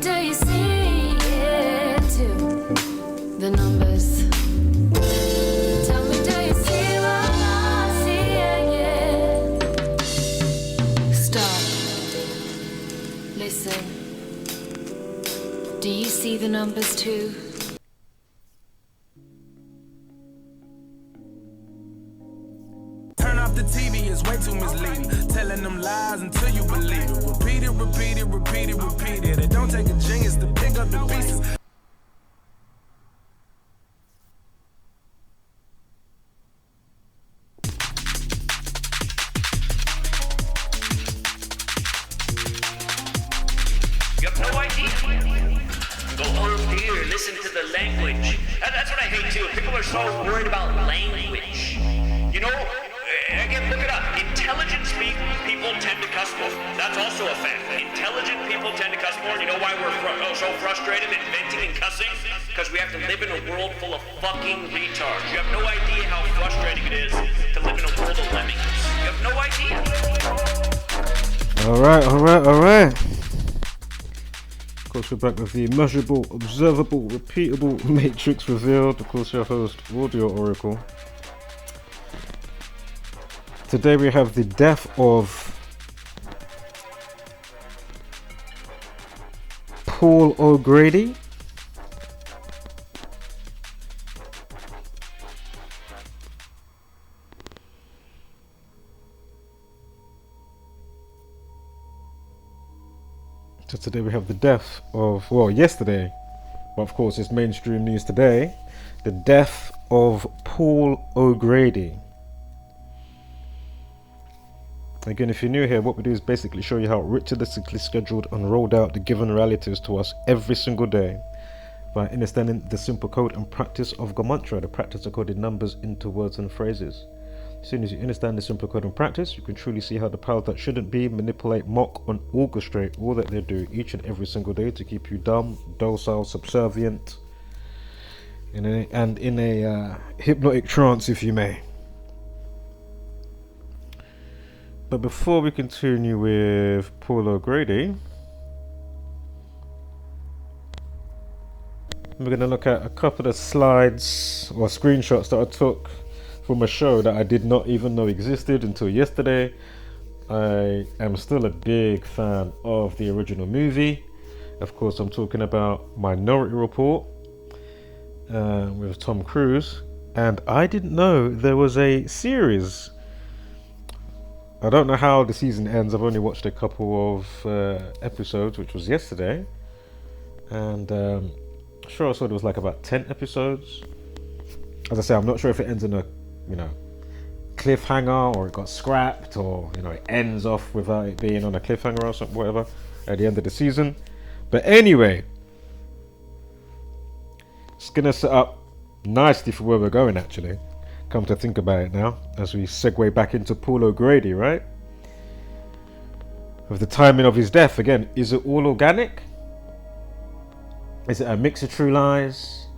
do you see it too? The numbers. Tell me, do you see what I see? Yeah. Stop. Listen. Do you see the numbers too? Turn off the TV, it's way too misleading. Telling them lies until you believe it. Repeat it, repeat it, repeat it, repeat it. It don't take a genius to pick up the pieces. You have no idea. Go, oh dear, listen to the language. That's what I hate too. People are so worried about language. You know, again, look it up. Intelligent people tend to cuss more. That's also a fact. Intelligent people tend to cuss more. You know why we're so frustrated and venting and cussing? Because we have to live in a world full of fucking retards. You have no idea how frustrating it is to live in a world of lemmings. You have no idea. Alright. Of course, we're back with the measurable, observable, repeatable matrix revealed. Of course, your host, Audio Oracle. Today we have the death of Paul O'Grady. So today we have the death of, well, yesterday, but of course it's mainstream news today, the death of Paul O'Grady. Again, if you're new here, what we do is basically show you how ritualistically scheduled and rolled out the given realities to us every single day by understanding the simple code and practice of Gematria, the practice of coding numbers into words and phrases. As soon as you understand the simple code and practice, you can truly see how the powers that shouldn't be manipulate, mock, and orchestrate all that they do each and every single day to keep you dumb, docile, subservient, and in a hypnotic trance, if you may. But before we continue with Paul O'Grady, we're going to look at a couple of slides or screenshots that I took from a show that I did not even know existed until yesterday. I am still a big fan of the original movie. Of course, I'm talking about Minority Report with Tom Cruise. And I didn't know there was a series. I don't know how the season ends. I've only watched a couple of episodes, which was yesterday. And sure, I saw there was like about 10 episodes. As I say, I'm not sure if it ends in a, cliffhanger, or it got scrapped, or it ends off without it being on a cliffhanger or something, whatever, at the end of the season. But anyway, it's gonna set up nicely for where we're going, actually. Come to think about it now, as we segue back into Paul O'Grady, right? With the timing of his death, again, is it all organic? Is it a mix of true lies?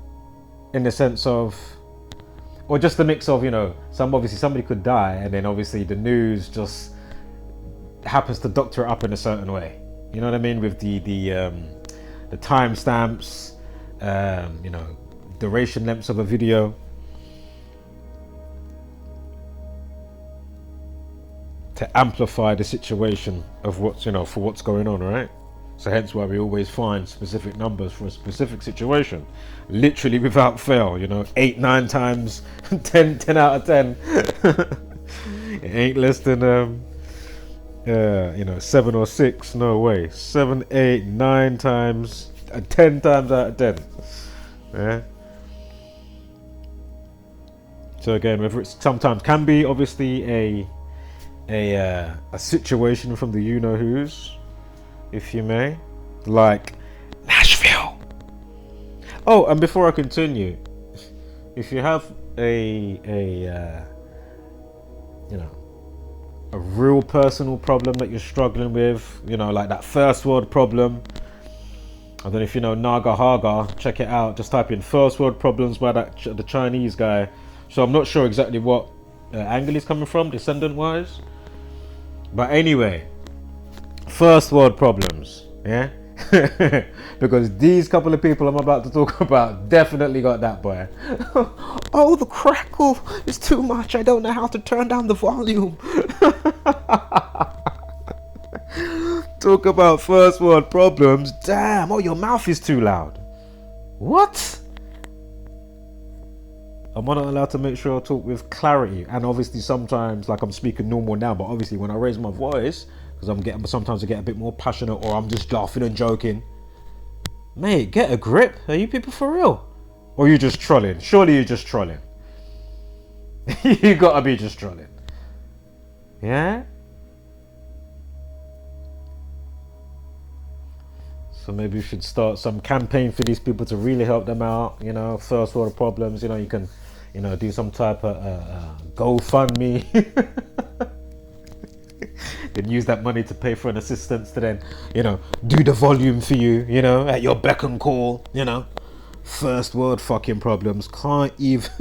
In the sense of, or just a mix of, somebody could die, and then obviously the news just happens to doctor it up in a certain way. You know what I mean? With the timestamps, duration lengths of a video, to amplify the situation of what's, for what's going on, right? So hence why we always find specific numbers for a specific situation, literally without fail, 8, 9 times, 10 out of 10. It ain't less than 7 or 6, no way. 7, 8, 9 times, 10 times out of 10. Yeah. So again, whether it's sometimes can be obviously a situation from the you-know-who's, if you may, like Nashville. Oh, and before I continue, if you have a real personal problem that you're struggling with, like that first world problem, I don't know if you know Naga Haga, check it out, just type in first world problems by the Chinese guy. So I'm not sure exactly what angle he's coming from, descendant wise, but anyway, first world problems, yeah. Because these couple of people I'm about to talk about definitely got that, boy. Oh, the crackle is too much. I don't know how to turn down the volume. Talk about first world problems. Damn, oh, your mouth is too loud. What? I'm not allowed to make sure I talk with clarity, and obviously sometimes, like, I'm speaking normal now, but obviously when I raise my voice, because sometimes I get a bit more passionate, or I'm just laughing and joking. Mate, get a grip. Are you people for real? Or are you just trolling? Surely you're just trolling. You gotta be just trolling. Yeah? So maybe we should start some campaign for these people to really help them out. You know, first world problems. You know, you can, you know, do some type of GoFundMe. Then use that money to pay for an assistant to then, you know, do the volume for you. You know, at your beck and call. You know, first world fucking problems. Can't even.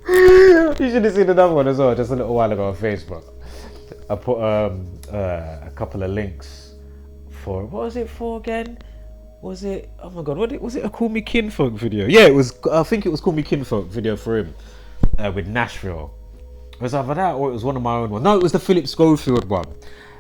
You should have seen another one as well, just a little while ago on Facebook. I put a couple of links. For what was it for again? Was it, oh my god, was it a Call Me Kinfolk video? Yeah, it was. I think it was Call Me Kinfolk video for him with Nashville. It was either that or it was one of my own ones. No, it was the Philip Schofield one.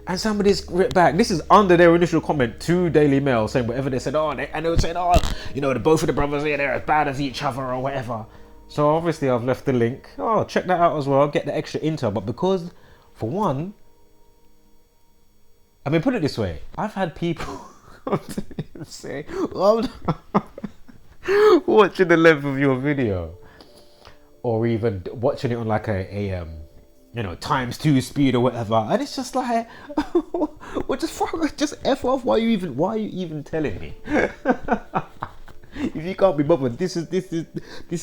And somebody's writ back. This is under their initial comment to Daily Mail saying whatever they said. And they were saying, oh, you know, both of the brothers here, they're as bad as each other or whatever. So obviously I've left the link. Oh, check that out as well. Get the extra intel. But because, for one, I mean, put it this way, I've had people say, watching the length of your video, or even watching it on like a you know, ×2 speed or whatever, and it's just like, well, just F off. Why are you even telling me? If you can't be bothered, this is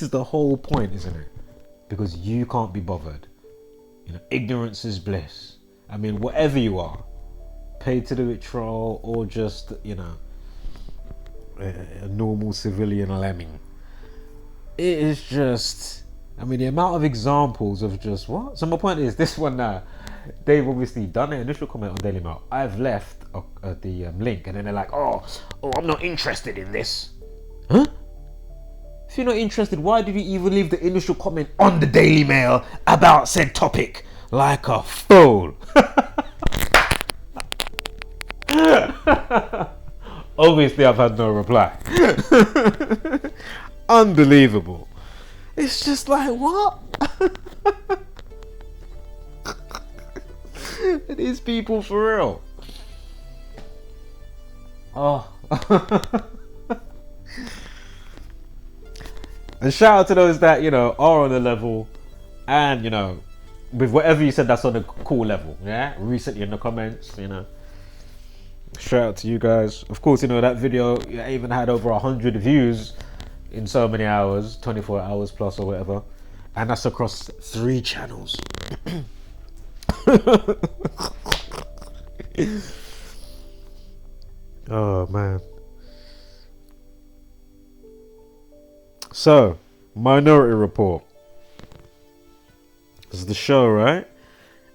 the whole point, isn't it? Because you can't be bothered. You know, ignorance is bliss. I mean, whatever you are. Paid to do it troll, or just, you know, a normal civilian lemming. It is just, I mean, the amount of examples of just what? So my point is, this one now, they've obviously done an initial comment on Daily Mail. I've left the link, and then they're like, oh, I'm not interested in this. Huh? If you're not interested, why did you even leave the initial comment on the Daily Mail about said topic? Like a fool. Obviously I've had no reply. Unbelievable. It's just like, what? These people for real. Oh. And shout out to those that, you know, are on the level, and, you know, with whatever you said, that's on a cool level. Yeah, recently in the comments, you know, shout out to you guys. Of course, you know, that video even had over 100 views in so many hours, 24 hours plus or whatever, and that's across 3 channels. Oh man. So, Minority Report. This is the show, right?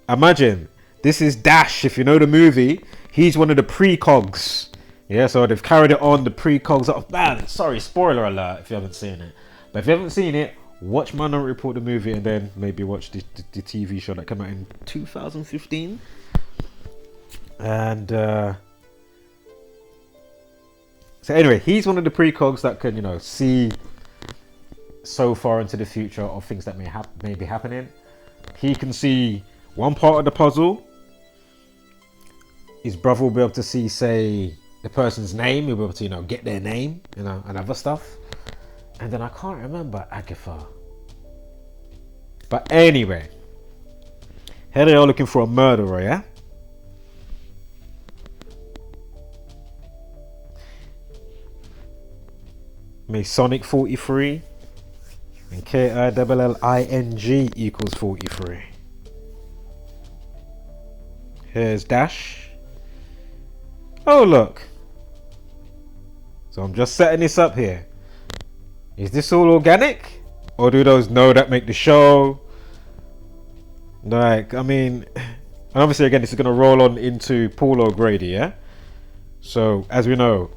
Imagine, this is Dash, if you know the movie. He's one of the precogs. Yeah, so they've carried it on, the precogs. Oh, man, sorry, spoiler alert if you haven't seen it. But if you haven't seen it, watch Minority Report, the movie, and then maybe watch the TV show that came out in 2015. And, so anyway, he's one of the precogs that can, you know, see so far into the future of things that may be happening. He can see one part of the puzzle. His brother will be able to see, say, the person's name. He'll be able to, you know, get their name, you know, and other stuff. And then I can't remember Agatha. But anyway, here they are looking for a murderer, yeah? Masonic 43 and KILLING equals 43. Here's Dash. Oh look. So I'm just setting this up here. Is this all organic? Or do those know that make the show? Like, I mean, and obviously again this is going to roll on into Paul O'Grady, yeah? So as we know,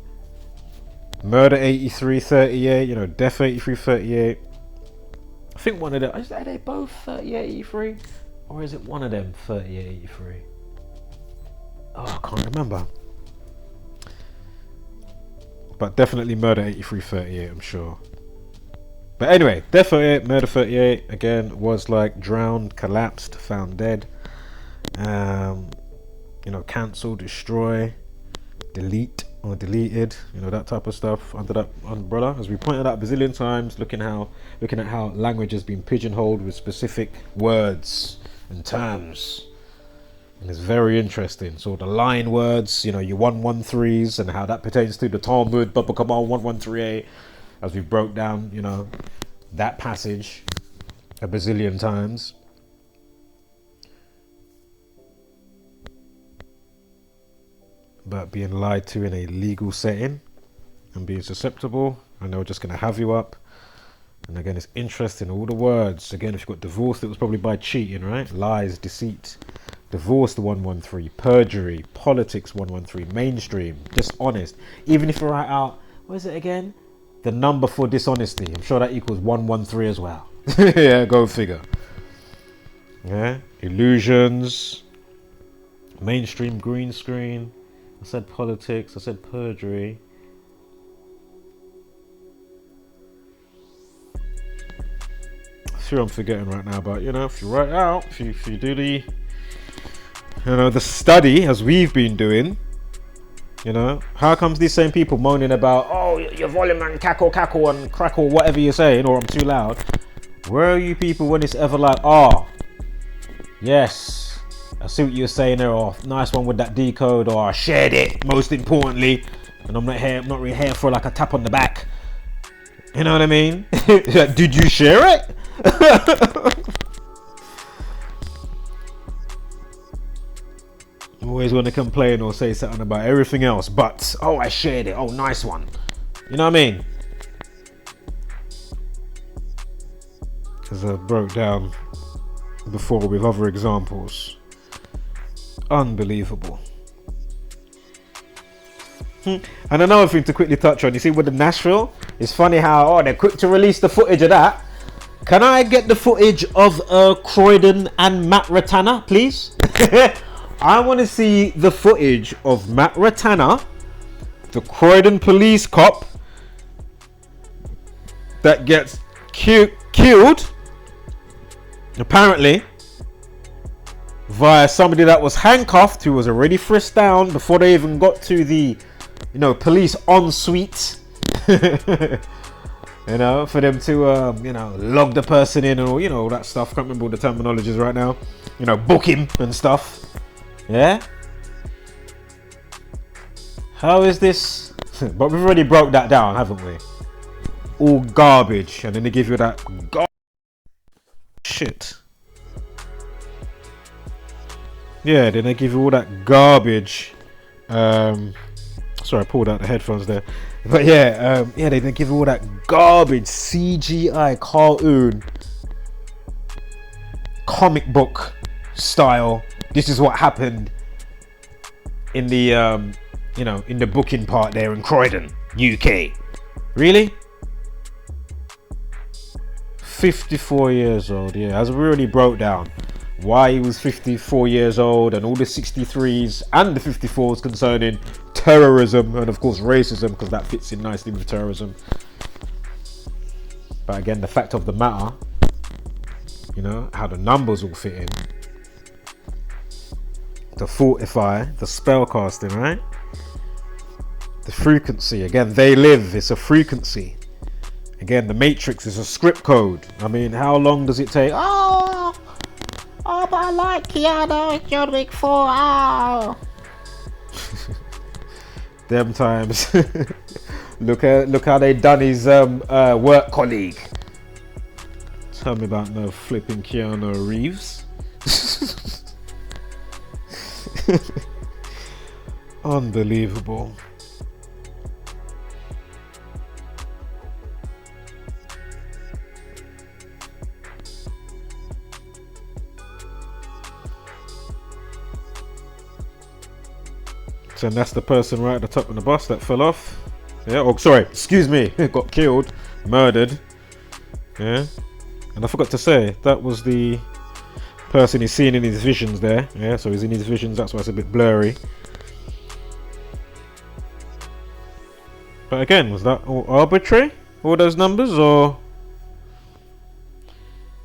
murder 8338, you know, death 8338. I think one of them, are they both 3883? Or is it one of them 3883? Oh, I can't remember. But definitely murder 8338, I'm sure. But anyway, death 38, murder 38, again, was like drowned, collapsed, found dead. You know, cancel, destroy, delete or deleted, you know, that type of stuff under that umbrella. As we pointed out a bazillion times, looking at how language has been pigeonholed with specific words and terms. And it's very interesting. So the line words, you know, your 113s and how that pertains to the Talmud, Baba Kamal 1138, as we broke down, you know, that passage a bazillion times. But being lied to in a legal setting and being susceptible, and they were just going to have you up. And again, it's interesting, all the words. Again, if you got divorced, it was probably by cheating, right? Lies, deceit. Divorced 113, perjury, politics 113, mainstream, dishonest. Even if you write out, what is it again? The number for dishonesty. I'm sure that equals 113 as well. Yeah, go figure. Yeah, illusions, mainstream, green screen. I said politics, I said perjury. I'm sure I'm forgetting right now, but you know, if you write out, if you do the, you know, the study as we've been doing, you know, how comes these same people moaning about, oh, your volume and cackle and crackle, whatever you're saying, or I'm too loud? Where are you people when it's ever like, oh, yes, I see what you're saying there, or nice one with that decode, or I shared it, most importantly, and I'm not really here for like a tap on the back. You know what I mean? Did you share it? Always want to complain or say something about everything else, but oh, I shared it. Oh, nice one. You know what I mean? As I broke down before with other examples. Unbelievable. And another thing to quickly touch on, you see with the Nashville, it's funny how they're quick to release the footage of that. Can I get the footage of Croydon and Matt Ratana, please? I want to see the footage of Matt Ratana, the Croydon police cop that gets killed, apparently, via somebody that was handcuffed, who was already frisked down before they even got to the, you know, police ensuite. You know, for them to, you know, log the person in or, you know, all that stuff. Can't remember all the terminologies right now. You know, book him and stuff. Yeah? How is this? But we've already broke that down, haven't we? All garbage. And then they give you that shit. Yeah, then they give you all that garbage. Sorry, I pulled out the headphones there. But yeah, they give you all that garbage CGI cartoon comic book style. This is what happened in the you know, in the booking part there in Croydon, UK. Really? 54 years old, yeah, as we already broke down why he was 54 years old and all the 63s and the 54s concerning terrorism and of course racism, because that fits in nicely with terrorism. But again, the fact of the matter, you know, how the numbers all fit in to fortify the spell casting, right? The frequency, again, they live, it's a frequency. Again, the Matrix is a script code. I mean, how long does it take? Oh, but I like Keanu, John Wick 4. Oh. Them times. Look how they done his work colleague. Tell me about no flipping Keanu Reeves. Unbelievable. So that's the person right at the top of the bus that fell off. Yeah, oh sorry, excuse me, got killed, murdered. Yeah, and I forgot to say that was the person he's seen in his visions there. Yeah, so he's in his visions, that's why it's a bit blurry. But again, was that all arbitrary? All those numbers, or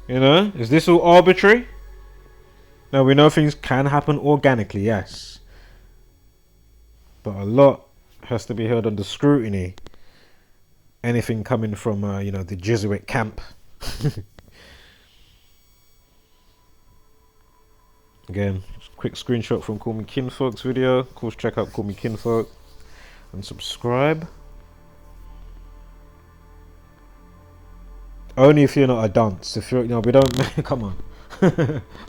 you know, is this all arbitrary? Now we know things can happen organically, yes, but a lot has to be held under scrutiny. Anything coming from you know, the Jesuit camp. Again, quick screenshot from Call Me Kinfolk's video. Of course, check out Call Me Kinfolk and subscribe. Only if you're not a dunce. If you're, you know, we don't. Come on.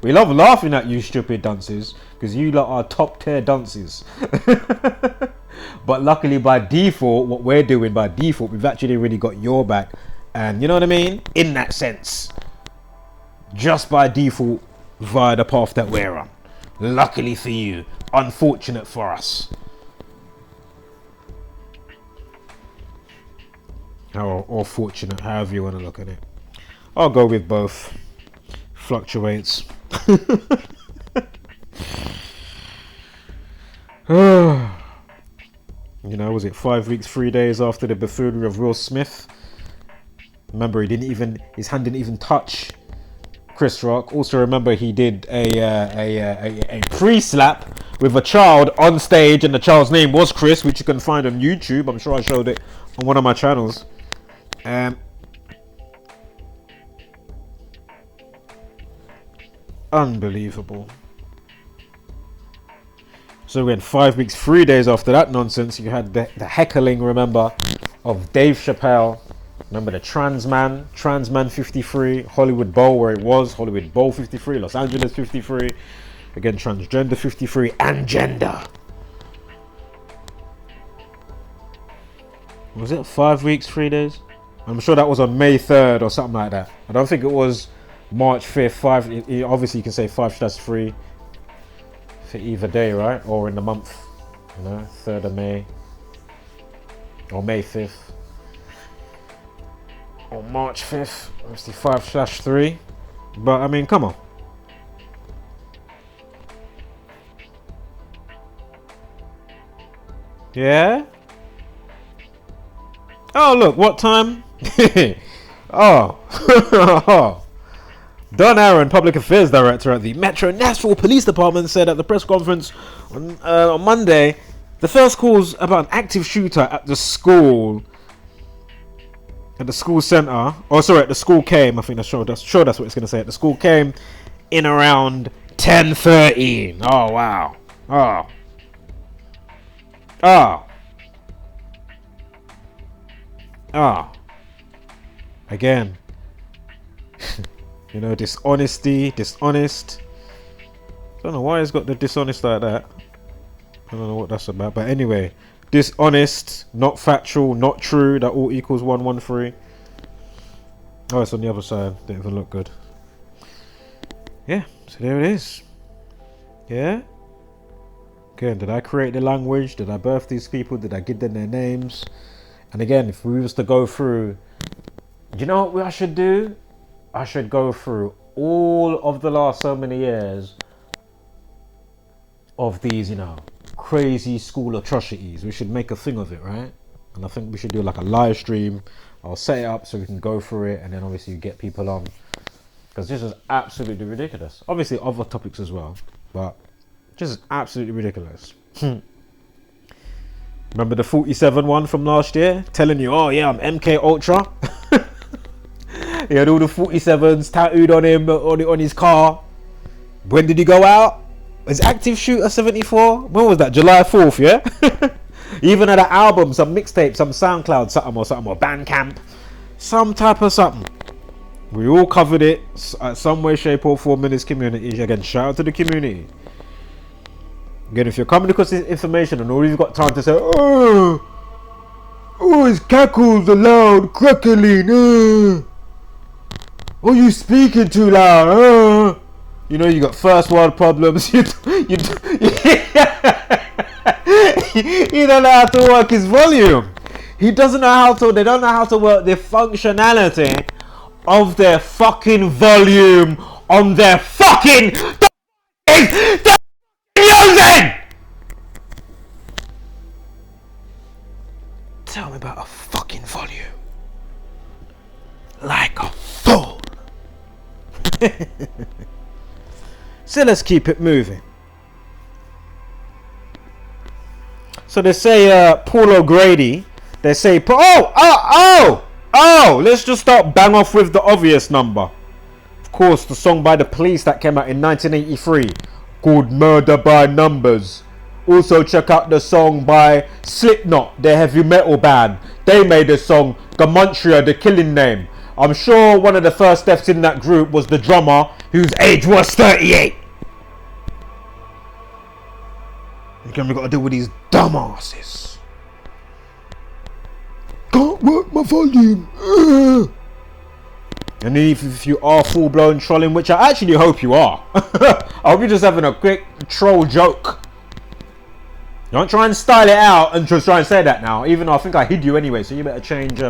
We love laughing at you stupid dunces, because you lot are top tier dunces. But luckily by default, what we're doing by default, we've actually really got your back. And you know what I mean? In that sense, just by default, via the path that we're on. Luckily for you, unfortunate for us. Or fortunate, however you want to look at it. I'll go with both. Fluctuates. You know, was it 5 weeks, 3 days after the buffoonery of Will Smith? Remember, his hand didn't even touch Chris Rock. Also remember, he did a pre-slap with a child on stage, and the child's name was Chris, which you can find on YouTube. I'm sure I showed it on one of my channels. Unbelievable. So again, 5 weeks, 3 days after that nonsense, you had the heckling, remember, of Dave Chappelle. Remember the Trans Man 53, Hollywood Bowl, where it was, Hollywood Bowl 53, Los Angeles 53. Again, transgender 53, and gender. Was it 5 weeks, 3 days? I'm sure that was on May 3rd or something like that. I don't think it was March 5th. Obviously, you can say 5/3 for either day, right? Or in the month, you know, 3rd of May. Or May 5th. Or March 5th. Obviously 5/3. But, I mean, come on. Yeah? Oh, look, what time? Oh. Don Aaron, Public Affairs Director at the Metro Nashville Police Department, said at the press conference on Monday, the first calls about an active shooter at the school, at the school center, oh sorry, at the school came, I think that's sure that's what it's going to say, at the school came in around 10:30. Oh, wow. Again. You know, dishonest. I don't know why he's got the dishonest like that. I don't know what that's about. But anyway, dishonest, not factual, not true, that all equals 113. Oh, it's on the other side. Didn't even look good. Yeah, so there it is. Yeah? Again, did I create the language? Did I birth these people? Did I give them their names? And again, if we was to go through, do you know what I should do? I should go through all of the last so many years of these, you know, crazy school atrocities. We should make a thing of it, right? And I think we should do like a live stream. I'll set it up so we can go through it, and then obviously you get people on, because this is absolutely ridiculous. Obviously other topics as well, but just absolutely ridiculous. Remember the 47 one from last year, telling you, oh yeah, I'm MK Ultra. He had all the 47s tattooed on him, on his car. When did he go out? His active shooter 74. When was that? July 4th, yeah? He even had an album, some mixtape, some SoundCloud, something, or Bandcamp, some type of something. We all covered it some way, shape, or form in this community. Again, shout out to the community. Again, if you're coming across this information and all you've got time to say, oh, his cackles are loud, crackling, oh, you speaking too loud, you know, you got first world problems. He don't know how to work his volume. He doesn't know how to. They don't know how to work the functionality of their fucking volume on their fucking they're using. Tell me about a fucking volume. Like a fool. So let's keep it moving. So they say Paul O'Grady. They say let's just start bang off with the obvious number. Of course, the song by the Police that came out in 1983 called Murder by Numbers. Also check out the song by Slipknot, the heavy metal band. They made a song, Gematria, the killing name. I'm sure one of the first steps in that group was the drummer, whose age was 38. Again, we got to deal with these dumbasses. Can't work my volume. And if you are full-blown trolling, which I actually hope you are, I hope you're just having a quick troll joke. Don't try and style it out and just try and say that now. Even though I think I hid you anyway, so you better change. You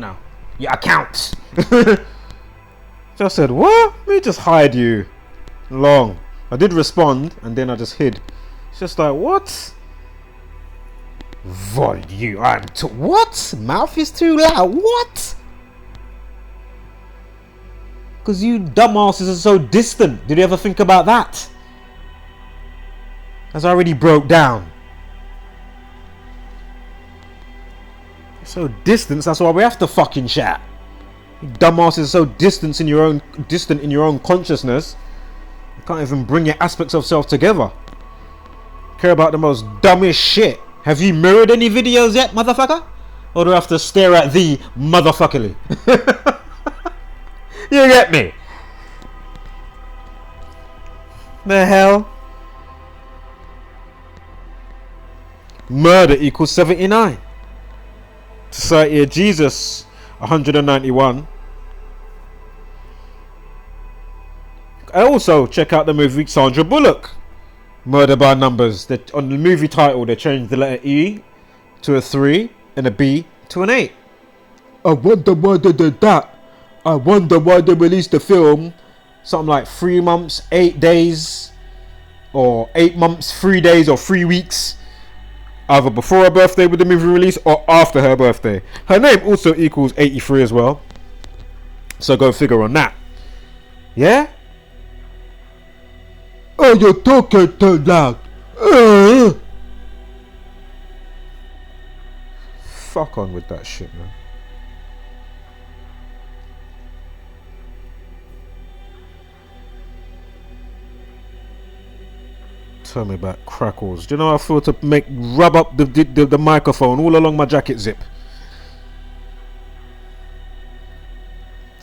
know, your account. So I said, what? Let me just hide you. Long. I did respond, and then I just hid. It's just like, what? Volume. What? Mouth is too loud. What? Because you dumbasses are so distant. Did you ever think about that? As I already broke down. So distant, that's why we have to fucking chat. You dumbasses are so distant in your own consciousness. You can't even bring your aspects of self together. Care about the most dumbest shit. Have you mirrored any videos yet, motherfucker? Or do I have to stare at thee motherfuckerly? You get me? The hell? Murder equals 79. Society of Jesus 191. I also check out the movie Sandra Bullock, Murder by Numbers. On the movie title they changed the letter E to a 3 and a B to an 8. I wonder why they did that. I wonder why they released the film something like 3 months, 8 days, or 8 months, 3 days, or 3 weeks, either before her birthday with the movie release or after her birthday. Her name also equals 83 as well, so go figure on that. Yeah? Oh, you're talking too loud. Fuck on with that shit, man. Tell me about crackles. Do you know how I feel to rub up the microphone all along my jacket zip?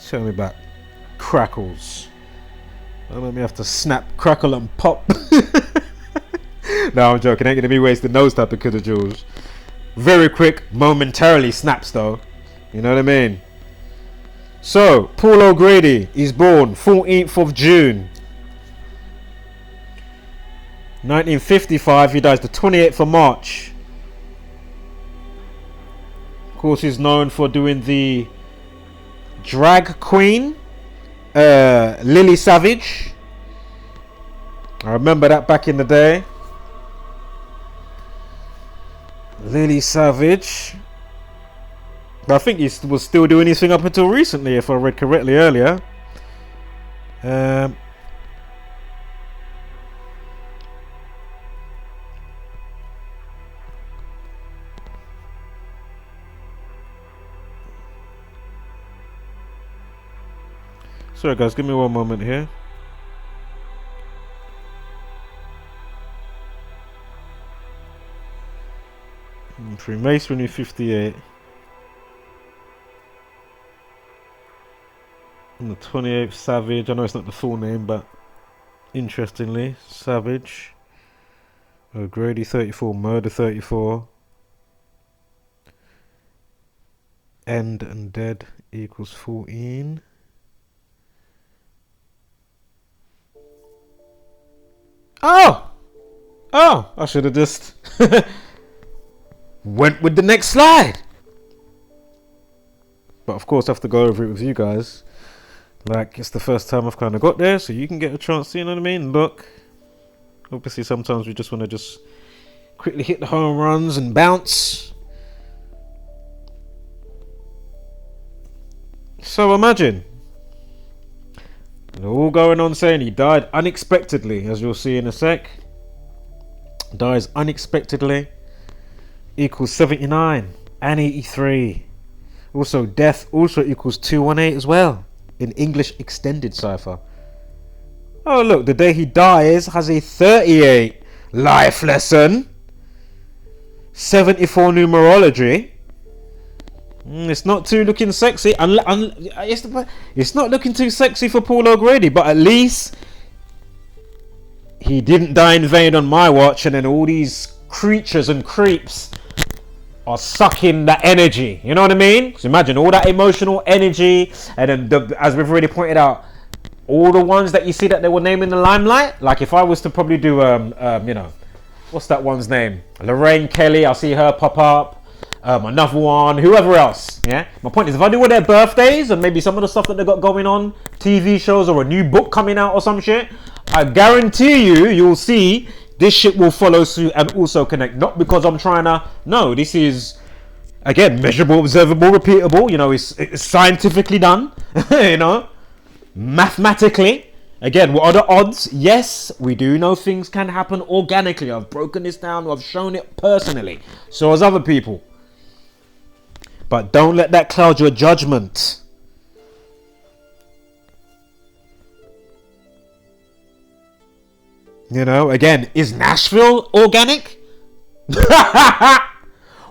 Tell me about crackles. Don't let me have to snap, crackle and pop. No, I'm joking. Ain't gonna be wasting those type of kilojoules. Very quick, momentarily snaps though. You know what I mean? So, Paul O'Grady is born 14th of June 1955. He dies the 28th of March. Of course, he's known for doing the drag queen Lily Savage. I remember that back in the day. Lily Savage. But I think he was still doing his thing up until recently, if I read correctly earlier. Sorry guys, give me one moment here. Freemasonry 58. And the 28th Savage. I know it's not the full name, but interestingly, Savage. O'Grady 34, Murder 34. End and Dead equals 14. Oh, I should have just went with the next slide. But of course, I have to go over it with you guys. Like, it's the first time I've kind of got there, so you can get a chance to, you know what I mean? Look, obviously sometimes we just want to just quickly hit the home runs and bounce. So imagine, they're all going on saying he died unexpectedly, as you'll see in a sec. Dies unexpectedly equals 79 and 83. Also, death also equals 218 as well in English extended cipher. Oh look, the day he dies has a 38 life lesson, 74 numerology. It's not too looking sexy. It's not looking too sexy for Paul O'Grady, but at least he didn't die in vain on my watch, and then all these creatures and creeps are sucking that energy. You know what I mean? So imagine all that emotional energy, and then as we've already pointed out, all the ones that you see that they were naming the limelight. Like if I was to probably do you know, what's that one's name? Lorraine Kelly. I'll see her pop up. Another one, whoever else. Yeah. My point is, if I do all their birthdays and maybe some of the stuff that they got going on, TV shows or a new book coming out or some shit, I guarantee you'll see this shit will follow suit and also connect. Not because I'm trying to. No, this is again measurable, observable, repeatable. You know, it's scientifically done. You know, mathematically. Again, what are the odds? Yes, we do know things can happen organically. I've broken this down. I've shown it personally. So has other people. But don't let that cloud your judgment. You know, again, is Nashville organic?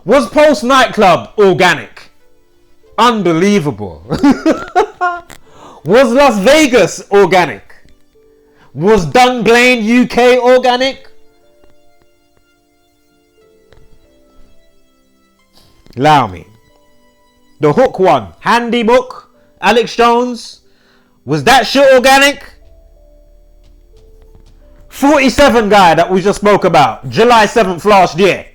Was Pulse nightclub organic? Unbelievable. Was Las Vegas organic? Was Dunblane UK organic? Allow me. The Hook one, Handy Book, Alex Jones. Was that shit organic? 47 guy that we just spoke about, July 7th last year.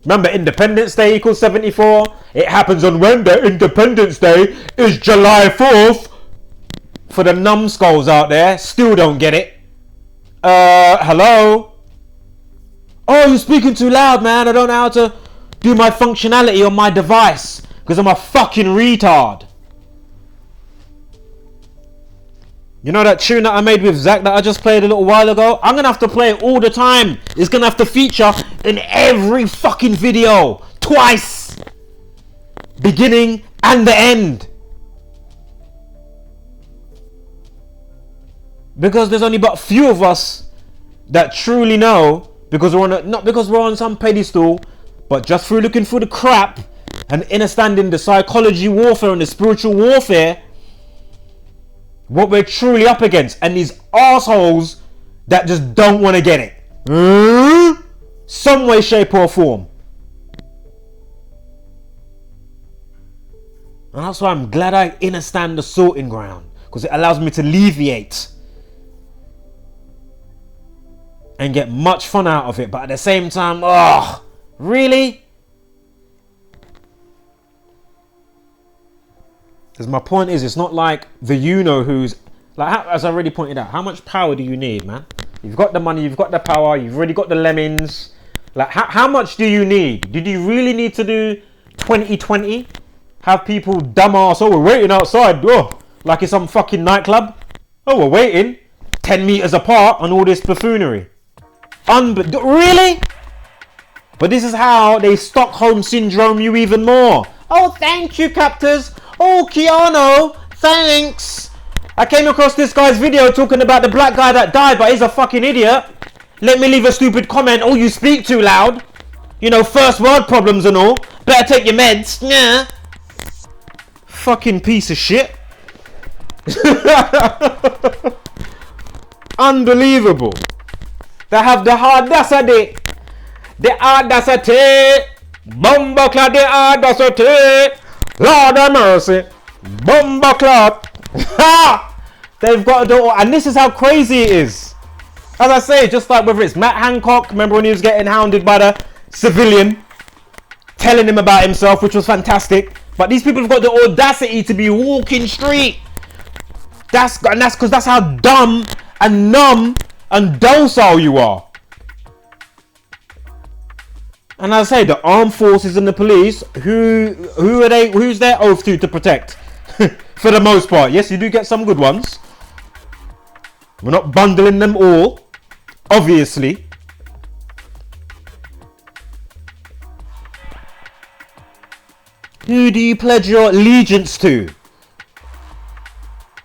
Remember, Independence Day equals 74. It happens on Wednesday. Independence Day is July 4th. For the numbskulls out there, still don't get it. Hello? Oh, you're speaking too loud, man. I don't know how to do my functionality on my device because I'm a fucking retard. You know that tune that I made with Zach that I just played a little while ago? I'm going to have to play it all the time. It's going to have to feature in every fucking video. Twice. Beginning and the end. Because there's only but few of us that truly know, because we're on not because we're on some pedestal, but just through looking through the crap and understanding the psychology warfare and the spiritual warfare, what we're truly up against, and these assholes that just don't want to get it. Some way, shape or form. And that's why I'm glad I understand the sorting ground, because it allows me to alleviate and get much fun out of it. But at the same time, really? Because my point is, it's not like the you-know-who's, like, as I already pointed out, how much power do you need, man? You've got the money, you've got the power, you've already got the lemmings. Like, how much do you need? Did you really need to do 2020? Have people dumbass, oh, we're waiting outside, like it's some fucking nightclub? Oh, we're waiting 10 meters apart on all this buffoonery. Really? But this is how they Stockholm syndrome you even more. Oh, thank you, captors. Oh, Keanu, thanks. I came across this guy's video talking about the black guy that died, but he's a fucking idiot. Let me leave a stupid comment. Oh, you speak too loud. You know, first world problems and all. Better take your meds. Yeah. Fucking piece of shit. Unbelievable. They have the audacity. The audacity. Bumbleclad the audacity. Lord have mercy. Bumbleclad. They've got to do all, and this is how crazy it is. As I say, just like whether it's Matt Hancock, remember when he was getting hounded by the civilian, telling him about himself, which was fantastic. But these people have got the audacity to be walking street. That's because that's how dumb and numb and docile you are. And as I say, the armed forces and the police, who are they? Who's their oath to protect? For the most part, yes, you do get some good ones. We're not bundling them all, obviously. Who do you pledge your allegiance to?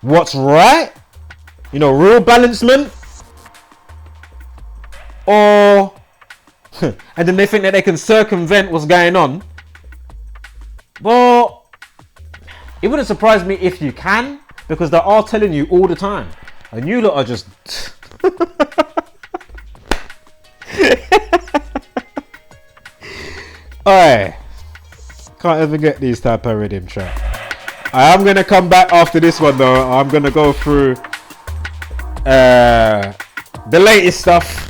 What's right? You know, real balancement? Or... and then they think that they can circumvent what's going on. Well, it wouldn't surprise me if you can, because they are telling you all the time. And you lot are just... Alright. Can't ever get these type of rhythm track. I am going to come back after this one though. I'm going to go through the latest stuff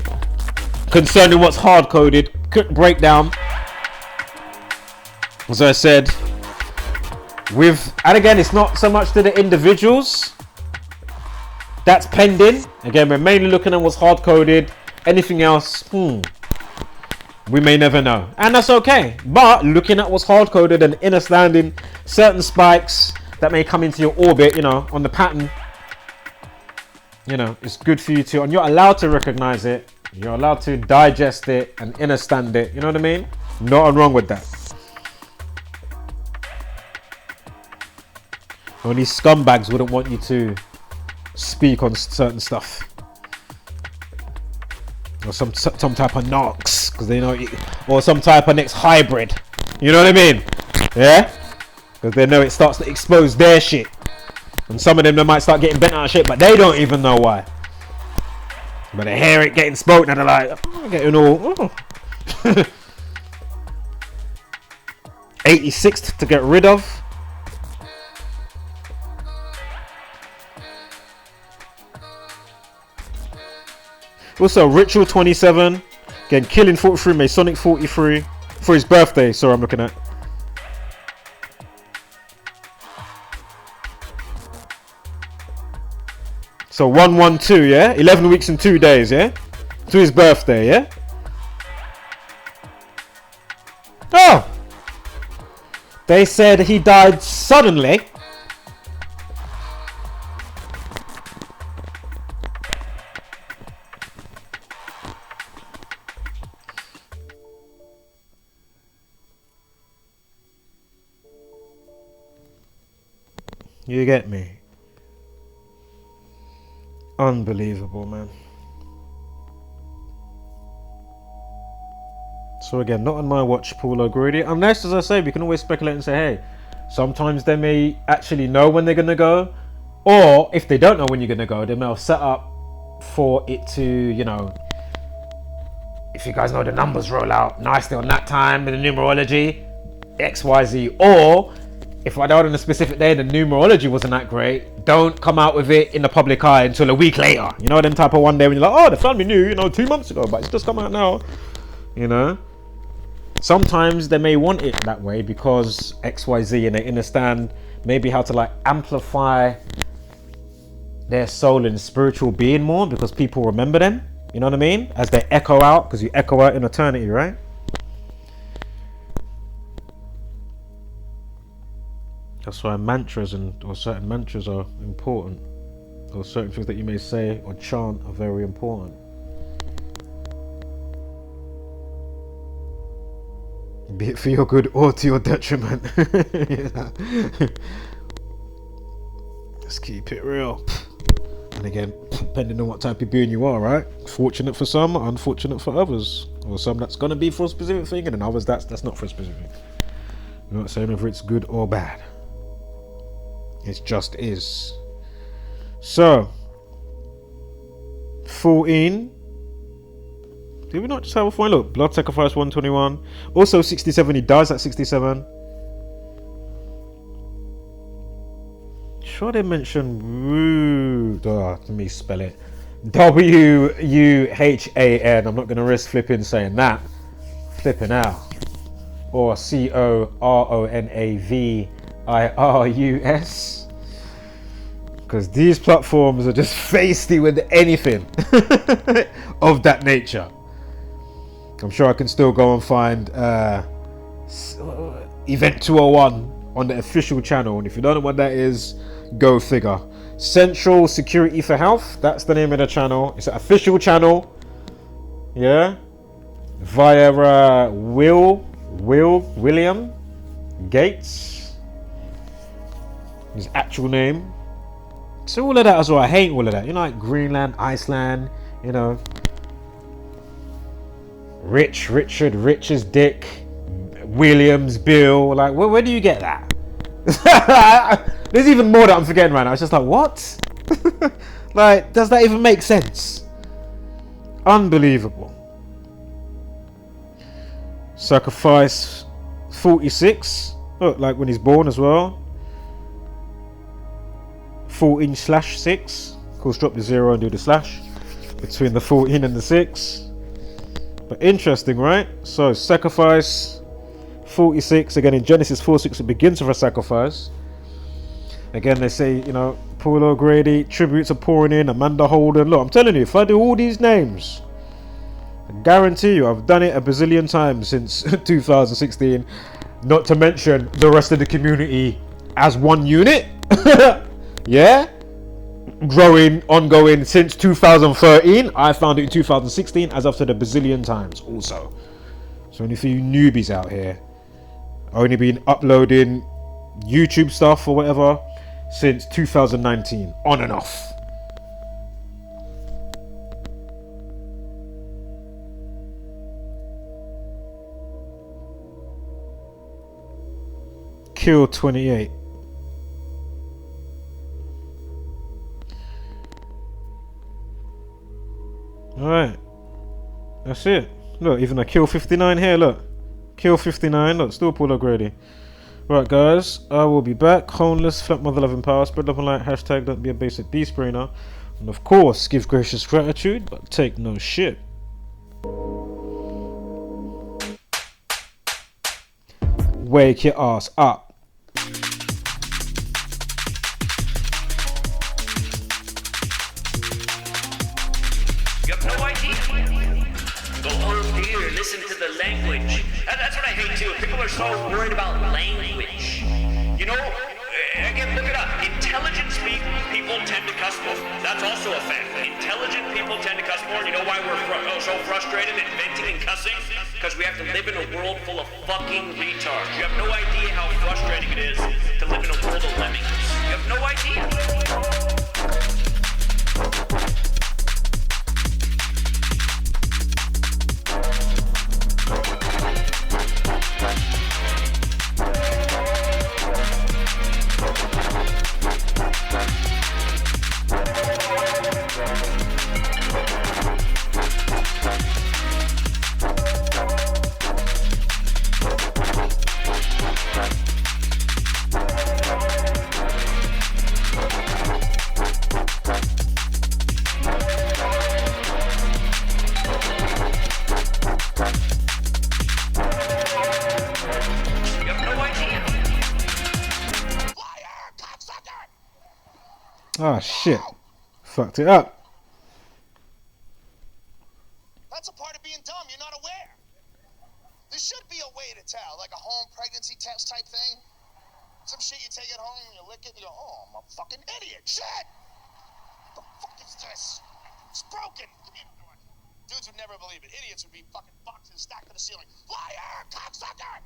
concerning what's hard-coded. Quick breakdown. As I said, and again, it's not so much to the individuals. That's pending. Again, we're mainly looking at what's hard-coded. Anything else, we may never know. And that's okay. But looking at what's hard-coded and understanding certain spikes that may come into your orbit, you know, on the pattern, you know, it's good for you to, and you're allowed to recognize it. You're allowed to digest it and understand it. You know what I mean? Nothing wrong with that. Only scumbags wouldn't want you to speak on certain stuff. Or some type of knocks, because they know, or some type of next hybrid. You know what I mean? Yeah? Because they know it starts to expose their shit. And some of them, they might start getting bent out of shit, but they don't even know why. But they hear it getting spoken and they're like, I'm getting all... 86 to get rid of. Also, Ritual 27. Again, Killing 43, Masonic 43. For his birthday, sorry, I'm looking at. So 112, yeah? 11 weeks and 2 days, yeah? To his birthday, yeah? Oh! They said he died suddenly. You get me? Unbelievable, man. So again, not on my watch, Paul O'Grady. Unless, as I say, we can always speculate and say, hey, sometimes they may actually know when they're going to go. Or if they don't know when you're going to go, they may have set up for it to, you know, if you guys know the numbers roll out nicely on that time in the numerology, XYZ. Or if I don't on a specific day the numerology wasn't that great, don't come out with it in the public eye until a week later. You know, them type of one day when you're like, oh, the family knew, you know, 2 months ago, but it's just come out now. You know, sometimes they may want it that way because XYZ, and they understand maybe how to like amplify their soul and spiritual being more because people remember them. You know what I mean? As they echo out, because you echo out in eternity, right? That's why mantras or certain mantras are important, or certain things that you may say or chant are very important. Be it for your good or to your detriment. Yeah. Let's keep it real. And again, depending on what type of being you are, right? Fortunate for some, unfortunate for others. Or some that's gonna be for a specific thing, and then others that's not for a specific thing. I'm not saying whether it's good or bad. It just is. So 14. Did we not just have a fine look? Blood sacrifice 121. Also 67, he dies at 67. Sure they mentioned rude. Oh, let me spell it. WUHAN. I'm not going to risk flipping saying that. Flipping out. Or CORONAVIRUS. Because these platforms are just feisty with anything of that nature. I'm sure I can still go and find Event 201 on the official channel. And if you don't know what that is, go figure. Central Security for Health. That's the name of the channel. It's an official channel. Yeah. Via William Gates. His actual name. So all of that as well. I hate all of that. You know, like Greenland, Iceland, you know. Richard, Rich's Dick, Williams, Bill. Like, where do you get that? There's even more that I'm forgetting right now. It's just like, what? Like, does that even make sense? Unbelievable. Sacrifice 46. Look, like when he's born as well. 14/6. Of course, drop the 0 and do the slash between the 14 and the 6. But interesting, right? So sacrifice 46. Again, in Genesis 4:6, it begins with a sacrifice. Again, they say, you know, Paul O'Grady, tributes are pouring in. Amanda Holden. Look, I'm telling you, if I do all these names, I guarantee you, I've done it a bazillion times since 2016. Not to mention the rest of the community as one unit. Yeah, growing, ongoing since 2013. I found it in 2016, as I've said a bazillion times also. So any of you newbies out here, only been uploading YouTube stuff or whatever since 2019, on and off. Kill 28. Alright, that's it. Look, even a kill 59 here, look. Kill 59, look, still Paul O'Grady. Right, guys, I will be back. Homeless, flat mother loving power, spread love and light, hashtag don't be a basic beast brainer. And of course, give gracious gratitude, but take no shit. Wake your ass up. Listen to the language. That's what I hate too. People are so worried about language. You know, again, look it up. Intelligent people tend to cuss more. That's also a fact. Intelligent people tend to cuss more. You know why we're so frustrated at venting and cussing? Because we have to live in a world full of fucking retards. You have no idea how frustrating it is to live in a world of lemmings. You have no idea. Ah, shit. Fucked it up. That's a part of being dumb. You're not aware. There should be a way to tell, like a home pregnancy test type thing. Some shit you take it home and you lick it and you go, oh, I'm a fucking idiot. Shit! What the fuck is this? It's broken. Give me a door. Dudes would never believe it. Idiots would be fucking boxes stacked to the ceiling. Liar! Cocksucker!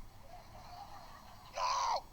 No!